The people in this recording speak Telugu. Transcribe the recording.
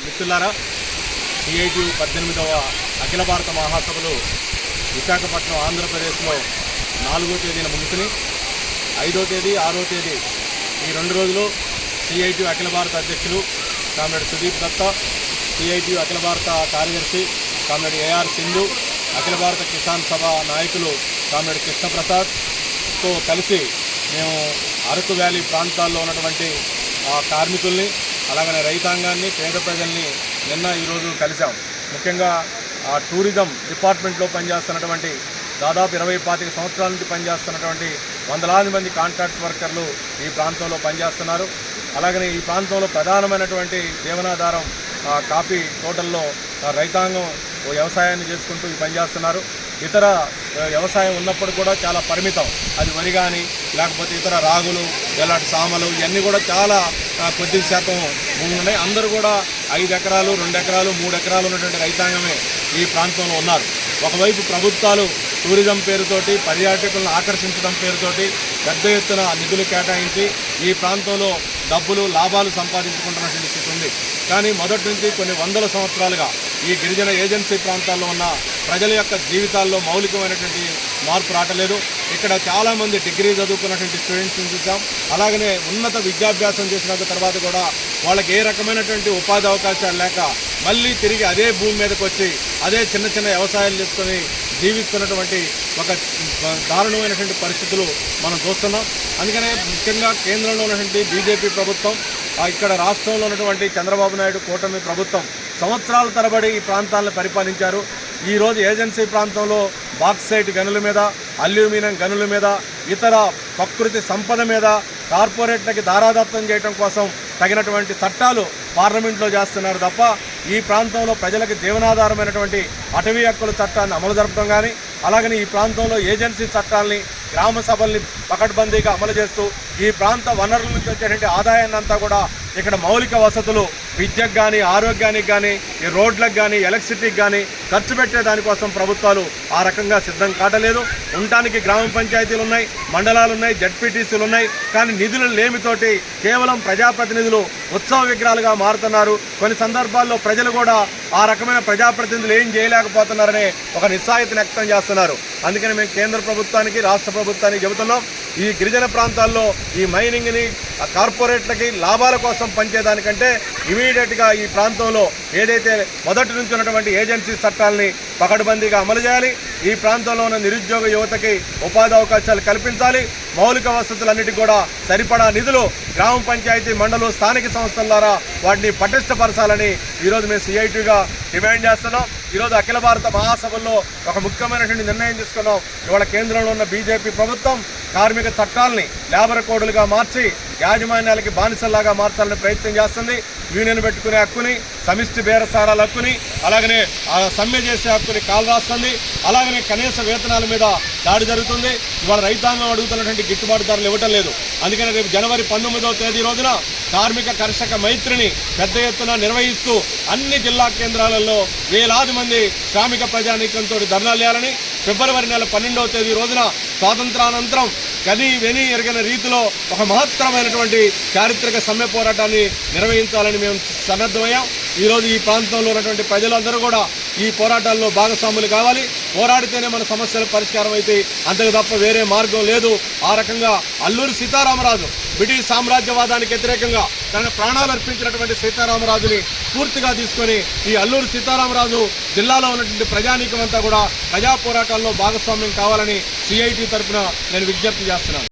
మిత్రులారా, సిఐటియు 18వ అఖిల భారత మహాసభలు విశాఖపట్నం ఆంధ్రప్రదేశ్లో 4వ తేదీన ముగిసిని 5వ తేదీ 6వ తేదీ ఈ 2 రోజులు సిఐటియు అఖిల భారత అధ్యక్షులు కామ్రేడ్ సుదీప్ దత్తా, సిఐటియు అఖిల భారత కార్యదర్శి కామ్రేడ్ ఏఆర్ సింధు, అఖిల భారత కిసాన్ సభ నాయకులు కామ్రేడ్ కృష్ణప్రసాద్తో కలిసి మేము అరకు వ్యాలీ ప్రాంతాల్లో ఉన్నటువంటి కార్మికుల్ని, అలాగనే రైతాంగాన్ని, పేద ప్రజల్ని ఈరోజు కలిసాం. ముఖ్యంగా టూరిజం డిపార్ట్మెంట్లో పనిచేస్తున్నటువంటి దాదాపు 20-25 సంవత్సరాల నుంచి పనిచేస్తున్నటువంటి వందలాది మంది కాంట్రాక్ట్ వర్కర్లు ఈ ప్రాంతంలో పనిచేస్తున్నారు. అలాగనే ఈ ప్రాంతంలో ప్రధానమైనటువంటి జీవనాధారం కాఫీ తోటల్లో రైతాంగం వ్యవసాయాన్ని చేసుకుంటూ పనిచేస్తున్నారు. ఇతర వ్యవసాయం ఉన్నప్పుడు కూడా చాలా పరిమితం, అది వరి కానీ లేకపోతే ఇతర రాగులు, ఎలాంటి సామలు ఇవన్నీ కూడా చాలా కొద్ది శాతం ఉన్నాయి. అందరూ కూడా 5 ఎకరాలు, 2 ఎకరాలు, 3 ఎకరాలు ఉన్నటువంటి రైతాంగమే ఈ ప్రాంతంలో ఉన్నారు. ఒకవైపు ప్రభుత్వాలు టూరిజం పేరుతోటి, పర్యాటకులను ఆకర్షించడం పేరుతోటి పెద్ద ఎత్తున నిధులు కేటాయించి ఈ ప్రాంతంలో డబ్బులు, లాభాలు సంపాదించుకుంటున్నటువంటి స్థితి ఉంది. కానీ మొదటి నుంచి కొన్ని వందల సంవత్సరాలుగా ఈ గిరిజన ఏజెన్సీ ప్రాంతాల్లో ఉన్న ప్రజల యొక్క జీవితాల్లో మౌలికమైనటువంటి మార్పు రావట్లేదు. ఇక్కడ చాలామంది డిగ్రీ చదువుకున్నటువంటి స్టూడెంట్స్ని చూసాం. అలాగనే ఉన్నత విద్యాభ్యాసం చేసిన తర్వాత కూడా వాళ్ళకి ఏ రకమైనటువంటి ఉపాధి అవకాశాలు లేక మళ్ళీ తిరిగి అదే భూమి మీదకి వచ్చి అదే చిన్న చిన్న వ్యవసాయాలు చేసుకొని జీవిస్తున్నటువంటి ఒక దారుణమైనటువంటి పరిస్థితులు మనం చూస్తున్నాం. అందుకనే ముఖ్యంగా కేంద్రంలో ఉన్నటువంటి బీజేపీ ప్రభుత్వం, ఇక్కడ రాష్ట్రంలో ఉన్నటువంటి చంద్రబాబు నాయుడు కూటమి ప్రభుత్వం సంవత్సరాల తరబడి ఈ ప్రాంతాలను పరిపాలించారు. ఈరోజు ఏజెన్సీ ప్రాంతంలో బాక్సైట్ గనుల మీద, అల్యూమినియం గనుల మీద, ఇతర ప్రకృతి సంపద మీద కార్పొరేట్లకి దారాదత్తం చేయడం కోసం తగినటువంటి చట్టాలు పార్లమెంట్లో చేస్తున్నారు తప్ప ఈ ప్రాంతంలో ప్రజలకు జీవనాధారమైనటువంటి అటవీ హక్కుల చట్టాన్ని అమలు జరపడం కానీ, అలాగని ఈ ప్రాంతంలో ఏజెన్సీ చట్టాలని, గ్రామ సభల్ని పకడ్బందీగా అమలు చేస్తూ ఈ ప్రాంత వనరుల నుంచి వచ్చేటువంటి ఆదాయాన్ని అంతా కూడా ఇక్కడ మౌలిక వసతులు, విద్యకు కానీ, ఆరోగ్యానికి కానీ, ఈ రోడ్లకు కానీ, ఎలక్ట్రిసిటీకి కానీ ఖర్చు పెట్టే దానికోసం ప్రభుత్వాలు ఆ రకంగా సిద్ధం కావట్లేదు. ఉండటానికి గ్రామ పంచాయతీలు ఉన్నాయి, మండలాలు ఉన్నాయి, జడ్పీటీసీలు ఉన్నాయి. కానీ నిధుల లేమితోటి కేవలం ప్రజాప్రతినిధులు ఉత్సవ విగ్రహాలుగా మారుతున్నారు. కొన్ని సందర్భాల్లో ప్రజలు కూడా ఆ రకమైన ప్రజాప్రతినిధులు ఏం చేయలేకపోతున్నారనే ఒక నిస్సాయితను వ్యక్తం చేస్తున్నారు. అందుకని మేము కేంద్ర ప్రభుత్వానికి, రాష్ట్ర ప్రభుత్వానికి చెబుతున్నాం, ఈ గిరిజన ప్రాంతాల్లో ఈ మైనింగ్ని కార్పొరేట్లకి లాభాల కోసం పనిచేయడానికంటే ఇమీడియట్గా ఈ ప్రాంతంలో ఏదైతే మొదటి నుంచి ఉన్నటువంటి ఏజెన్సీ చట్టాలని పకడ్బందీగా అమలు చేయాలి. ఈ ప్రాంతంలో ఉన్న నిరుద్యోగ యువతకి ఉపాధి అవకాశాలు కల్పించాలి. మౌలిక వసతులన్నిటికీ కూడా సరిపడా నిధులు గ్రామ పంచాయతీ, మండలం, స్థానిక సంస్థల ద్వారా వాటిని పటిష్టపరచాలని ఈరోజు మేము సిఐటిగా డిమాండ్ చేస్తున్నాం. ఈరోజు అఖిల భారత మహాసభల్లో ఒక ముఖ్యమైనటువంటి నిర్ణయం తీసుకున్నాం. ఇవాళ కేంద్రంలో ఉన్న బీజేపీ ప్రభుత్వం కార్మిక చట్టాలని లేబర్ కోడ్లుగా మార్చి యాజమాన్యాలకి బానిసల్లాగా మార్చాలని ప్రయత్నం చేస్తుంది. యూనియన్ పెట్టుకునే హక్కుని, సమిష్టి బేరసారాల హక్కుని, అలాగనే సమ్మె చేసే హక్కుని కాలరాస్తుంది. అలాగనే కనీస వేతనాల మీద దాడి జరుగుతుంది. ఇవాళ రైతాంగం అడుగుతున్నటువంటి గిట్టుబాటు ధరలు ఇవ్వటం లేదు. అందుకని రేపు జనవరి 19వ తేదీ రోజున కార్మిక కర్షక మైత్రిని పెద్ద ఎత్తున నిర్వహిస్తూ అన్ని జిల్లా కేంద్రాలలో వేలాది మంది శ్రామిక ప్రజానీకంతో ధర్నాలు చేయాలని, ఫిబ్రవరి నెల 12వ తేదీ రోజున స్వాతంత్రానంతరం కని వెని ఎరగని రీతిలో ఒక మహత్తరమైనటువంటి చారిత్రక సమ్మె పోరాటాన్ని నిర్వహించాలని మేము సన్నద్ధమయ్యాం. ఈరోజు ఈ ప్రాంతంలో ఉన్నటువంటి ప్రజలందరూ కూడా ఈ పోరాటాల్లో భాగస్వాములు కావాలి. పోరాడితేనే మన సమస్యల పరిష్కారం అయితే, అంతకు తప్ప వేరే మార్గం లేదు. ఆ రకంగా అల్లూరి సీతారామరాజు బ్రిటిష్ సామ్రాజ్యవాదానికి వ్యతిరేకంగా తన ప్రాణాలు అర్పించినటువంటి సీతారామరాజుని పూర్తిగా తీసుకొని ఈ అల్లూరి సీతారామరాజు జిల్లాలో ఉన్నటువంటి ప్రజానీకం అంతా కూడా ప్రజా పోరాటాల్లో భాగస్వామ్యం కావాలని సిఐటి తరఫున నేను విజ్ఞప్తి చేస్తున్నాను.